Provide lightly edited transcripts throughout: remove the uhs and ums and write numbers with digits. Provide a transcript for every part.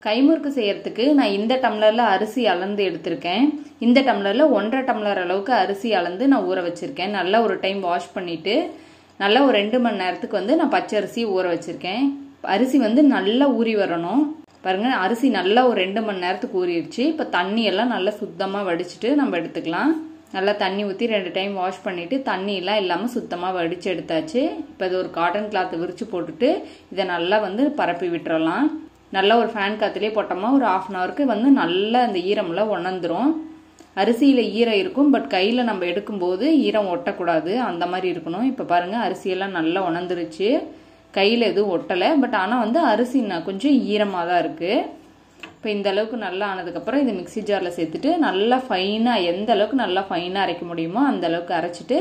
கைமுறுக்கு செய்யறதுக்கு நான் இந்த டம்ளர்ல அரிசி அளந்து எடுத்திருக்கேன். இந்த டம்ளர்ல 1.5 டம்ளர் அளவுக்கு அரிசி அளந்து நான் ஊற வச்சிருக்கேன். நல்லா ஒரு டைம் வாஷ் பண்ணிட்டு நல்லா ஒரு 2 மணி நேரத்துக்கு நான் பச்சரிசி ஊற வச்சிருக்கேன். அரிசி நல்லா ஊறி வரணும். பாருங்க, அரிசி நல்லா ஒரு 2 மணி நேரத்துக்கு ஊறிடுச்சு. இப்போ தண்ணி எல்லாம் நல்லா சுத்தமா வடிச்சிட்டு நம்ம எடுத்துக்கலாம். நல்லா தண்ணி ஊற்றி 2 டைம் வாஷ் பண்ணிட்டு தண்ணி எல்லாம் இல்லாமல் சுத்தமாக வடிச்சு எடுத்தாச்சு. இப்போ இது ஒரு காட்டன் கிளாத் விரிச்சு போட்டுட்டு இதை நல்லா பரப்பி விட்டுறலாம். நல்லா ஒரு ஃபேன் காத்துலேயே போட்டோமா ஒரு 1/2 அன் ஹவருக்கு நல்லா அந்த ஈரமெல்லாம் உணர்ந்துரும். அரிசியில் ஈரம் இருக்கும், பட் கையில் நம்ம எடுக்கும்போது ஈரம் ஒட்டக்கூடாது, அந்த மாதிரி இருக்கணும். இப்போ பாருங்கள், அரிசியெல்லாம் நல்லா உணர்ந்துருச்சு. கையில் எதுவும் ஒட்டலை, பட் ஆனால் அரிசி கொஞ்சம் ஈரமாக தான் இருக்குது. இப்போ இந்த அளவுக்கு நல்லா ஆனதுக்கப்புறம் இது மிக்சி ஜாரில் சேர்த்துட்டு நல்லா ஃபைனாக, எந்த அளவுக்கு நல்லா ஃபைனாக அரைக்க முடியுமோ அந்த அளவுக்கு அரைச்சிட்டு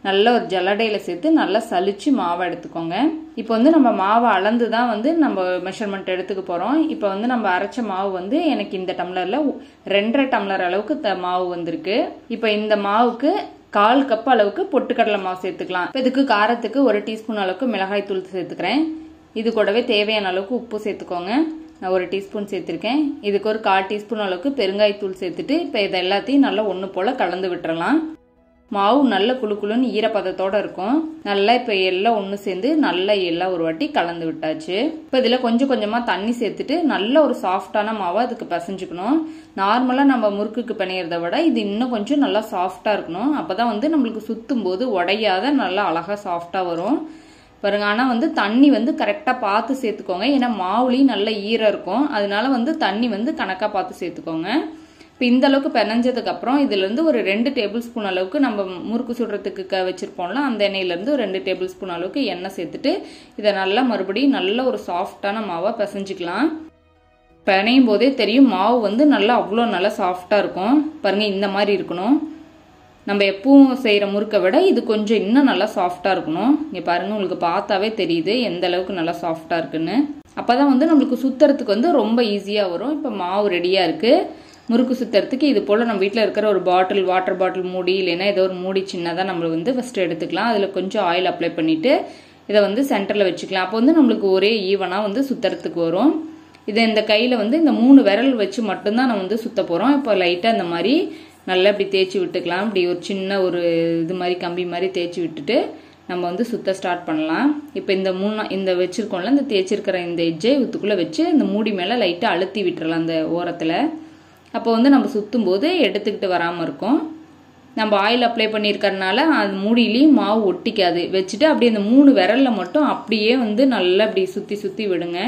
நல்லா ஒரு ஜல்லடையில் சேர்த்து நல்லா சலிச்சு மாவை எடுத்துக்கோங்க. இப்போ நம்ம மாவை அளந்து தான் நம்ம மெஷர்மெண்ட் எடுத்துக்க போகிறோம். இப்போ நம்ம அரைச்ச மாவு எனக்கு இந்த டம்ளரில் 2.5 டம்ளர் அளவுக்கு மாவு வந்திருக்கு. இப்போ இந்த மாவுக்கு 1/4 கப் அளவுக்கு பொட்டுக்கடலை மாவு சேர்த்துக்கலாம். இப்போ இதுக்கு காரத்துக்கு 1 டீஸ்பூன் அளவுக்கு மிளகாய் தூள் சேர்த்துக்கிறேன். இது கூடவே தேவையான அளவுக்கு உப்பு சேர்த்துக்கோங்க. நான் 1 டீஸ்பூன் சேர்த்துருக்கேன். இதுக்கு ஒரு 1/4 டீஸ்பூன் அளவுக்கு பெருங்காயத்தூள் சேர்த்துட்டு இப்போ இது எல்லாத்தையும் நல்லா ஒன்று போல் கலந்து விட்டுறலாம். மாவு நல்ல குளுக்குளுன்னு ஈரப்பதத்தோட இருக்கும். நல்லா இப்போ எல்லாம் ஒன்று சேர்ந்து நல்லா எல்லாம் ஒரு வாட்டி கலந்து விட்டாச்சு. இப்போ இதில் கொஞ்சம் கொஞ்சமாக தண்ணி சேர்த்துட்டு நல்ல ஒரு சாஃப்டான மாவை அதுக்கு பிசைஞ்சுக்கணும். நார்மலாக நம்ம முறுக்குக்கு பிணையிறத விட இது இன்னும் கொஞ்சம் நல்லா சாஃப்டாக இருக்கணும். அப்போ தான் நம்மளுக்கு சுற்றும் போது உடையாத நல்லா அழகாக சாஃப்டாக வரும். பாருங்க, ஆனால் தண்ணி கரெக்டாக பார்த்து சேர்த்துக்கோங்க. ஏன்னா மாவுலேயும் நல்ல ஈரம் இருக்கும், அதனால தண்ணி கணக்காக பார்த்து சேர்த்துக்கோங்க. இப்போ இந்த அளவுக்கு பிணைஞ்சதுக்கு அப்புறம் இதுலேருந்து ஒரு 2 டேபிள் ஸ்பூன் அளவுக்கு நம்ம முறுக்கு சுடுறதுக்கு வச்சிருப்போம்ல, அந்த எண்ணெயிலேருந்து ஒரு 2 டேபிள் ஸ்பூன் அளவுக்கு எண்ணெய் சேர்த்துட்டு இதை நல்லா மறுபடியும் நல்ல ஒரு சாஃப்டான மாவாக பிசைஞ்சிக்கலாம். பிணையும் போதே தெரியும் மாவு நல்லா அவ்வளோ நல்லா சாஃப்டாக இருக்கும். பாருங்க, இந்த மாதிரி இருக்கணும். நம்ம எப்பவும் செய்கிற முறுக்கை விட இது கொஞ்சம் இன்னும் நல்லா சாஃப்டாக இருக்கணும். இங்கே பாருங்க, உங்களுக்கு பார்த்தாவே தெரியுது எந்த அளவுக்கு நல்லா சாஃப்டாக இருக்குன்னு. அப்போ தான் நம்மளுக்கு சுற்றுறதுக்கு ரொம்ப ஈஸியாக வரும். இப்போ மாவு ரெடியாக இருக்குது. முறுக்கு சுற்றுறதுக்கு இது போல் நம்ம வீட்டில் இருக்கிற ஒரு பாட்டில், வாட்டர் பாட்டில் மூடி, இல்லைன்னா ஏதோ ஒரு மூடி சின்னதாக நம்ம ஃபஸ்ட்டு எடுத்துக்கலாம். அதில் கொஞ்சம் ஆயில் அப்ளை பண்ணிவிட்டு இதை சென்டரில் வச்சுக்கலாம். அப்போ நம்மளுக்கு ஒரே ஈவனாக சுற்றுறதுக்கு வரும். இதை இந்த கையில் இந்த 3 விரல் வச்சு மட்டும்தான் நம்ம சுற்ற போகிறோம். இப்போ லைட்டாக இந்த மாதிரி நல்லா இப்படி தேய்ச்சி விட்டுக்கலாம். இப்படி ஒரு சின்ன ஒரு இது மாதிரி கம்பி மாதிரி தேய்ச்சி விட்டுட்டு நம்ம சுத்த ஸ்டார்ட் பண்ணலாம். இப்போ இந்த வச்சுருக்கோம்ல, இந்த தேய்ச்சிருக்கிற இந்த எஜ்ஜை ஊத்துக்குள்ளே வச்சு இந்த மூடி மேலே லைட்டாக அழுத்தி விட்டுறலாம் அந்த ஓரத்தில். அப்போ நம்ம சுற்றும் போது எடுத்துக்கிட்டு வராமல் இருக்கும். நம்ம ஆயில் அப்ளை பண்ணியிருக்கறனால அது மூடியிலையும் மாவு ஒட்டிக்காது. வச்சுட்டு அப்படியே அந்த 3 விரலில் மட்டும் அப்படியே நல்லா அப்படி சுற்றி சுற்றி விடுங்க.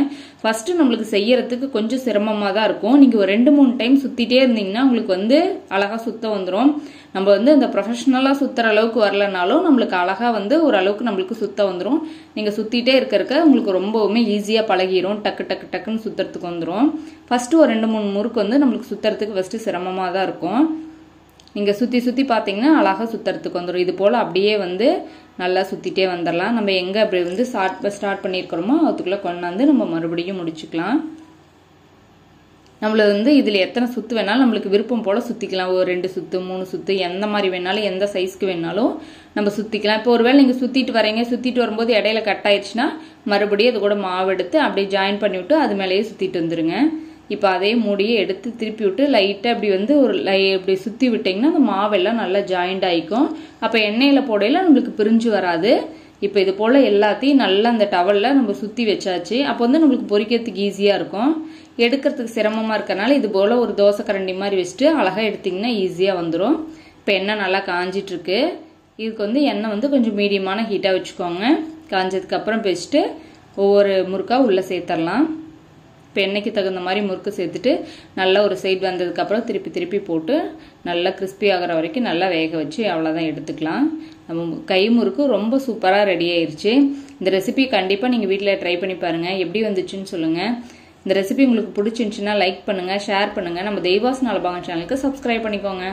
ஃபஸ்ட்டு நம்மளுக்கு செய்யறதுக்கு கொஞ்சம் சிரமமாக தான் இருக்கும். நீங்கள் ஒரு 2-3 டைம் சுற்றிட்டே இருந்தீங்கன்னா உங்களுக்கு அழகாக சுத்த வந்துடும். நம்ம அந்த ப்ரொஃபஷ்னலாக சுற்றுற அளவுக்கு வரலனாலும் நம்மளுக்கு அழகாக ஓரளவுக்கு நம்மளுக்கு சுத்த வந்துடும். நீங்கள் சுற்றிட்டே இருக்க உங்களுக்கு ரொம்பவுமே ஈஸியாக பழகிடும். டக்கு டக்கு டக்குன்னு சுற்றுறதுக்கு வந்துடும். ஃபஸ்ட்டு ஒரு 2-3 முறுக்கு நம்மளுக்கு சுற்றுறதுக்கு ஃபஸ்ட்டு சிரமமாக தான் இருக்கும். நீங்கள் சுற்றி சுற்றி பார்த்தீங்கன்னா அழகாக சுற்றுறதுக்கு வந்துடும். இது போல் அப்படியே நல்லா சுற்றிட்டே வந்துடலாம். நம்ம எங்கே அப்படி ஸ்டார்ட் பண்ணியிருக்கிறோமோ அதுக்குள்ளே கொண்டாந்து நம்ம மறுபடியும் முடிச்சுக்கலாம். நம்மள இதில் எத்தனை சுற்று வேணாலும் நம்மளுக்கு விருப்பம் போல் சுற்றிக்கலாம். ஒரு 2 சுற்று 3 சுற்று எந்த மாதிரி வேணாலும், எந்த சைஸ்க்கு வேணாலும் நம்ம சுற்றிக்கலாம். இப்போ ஒருவேளை நீங்கள் சுற்றிட்டு வரீங்க, சுற்றிட்டு வரும்போது இடையில கட் ஆயிடுச்சுன்னா மறுபடியும் அது கூட மாவு எடுத்து அப்படியே ஜாயின் பண்ணி விட்டு அது மேலேயே சுற்றிட்டு வந்துடுங்க. இப்போ அதே மூடியை எடுத்து திருப்பி விட்டு லைட்டாக அப்படி ஒரு இப்படி சுற்றி விட்டிங்கன்னா அந்த மாவெல்லாம் நல்லா ஜாயிண்ட் ஆகிக்கும். அப்போ எண்ணெயில் போடையில் நம்மளுக்கு பிரிஞ்சு வராது. இப்போ இது போல் எல்லாத்தையும் நல்லா அந்த டவலில் நம்ம சுற்றி வச்சாச்சு. அப்போ நம்மளுக்கு பொரிக்கிறதுக்கு ஈஸியாக இருக்கும். எடுக்கிறதுக்கு சிரமமாக இருக்கறனால இது போல் ஒரு தோசை கரண்டி மாதிரி வச்சுட்டு அழகாக எடுத்திங்கன்னா ஈஸியாக வந்துடும். இப்போ எண்ணெய் நல்லா காஞ்சிட்ருக்கு. இதுக்கு எண்ணெய் கொஞ்சம் மீடியமான ஹீட்டாக வச்சுக்கோங்க. காஞ்சதுக்கப்புறம் வச்சுட்டு ஒவ்வொரு முறுக்காக உள்ளே சேர்த்துடலாம். இப்போ எண்ணெய்க்கு தகுந்த மாதிரி முறுக்கு சேர்த்துட்டு நல்லா ஒரு சைடு வந்ததுக்கப்புறம் திருப்பி திருப்பி போட்டு நல்லா கிறிஸ்பி ஆகிற வரைக்கும் நல்லா வேக வச்சு அவ்வளோதான் எடுத்துக்கலாம். நம்ம கை முறுக்கு ரொம்ப சூப்பராக ரெடி ஆயிடுச்சு. இந்த ரெசிபி கண்டிப்பாக நீங்கள் வீட்டில் ட்ரை பண்ணி பாருங்கள். எப்படி வந்துச்சுன்னு சொல்லுங்கள். இந்த ரெசிபி உங்களுக்கு பிடிச்சிருந்துச்சுன்னா லைக் பண்ணுங்கள், ஷேர் பண்ணுங்கள். நம்ம தெய்வாஸ் நலபாகம் சேனலுக்கு சப்ஸ்கிரைப் பண்ணிக்கோங்க.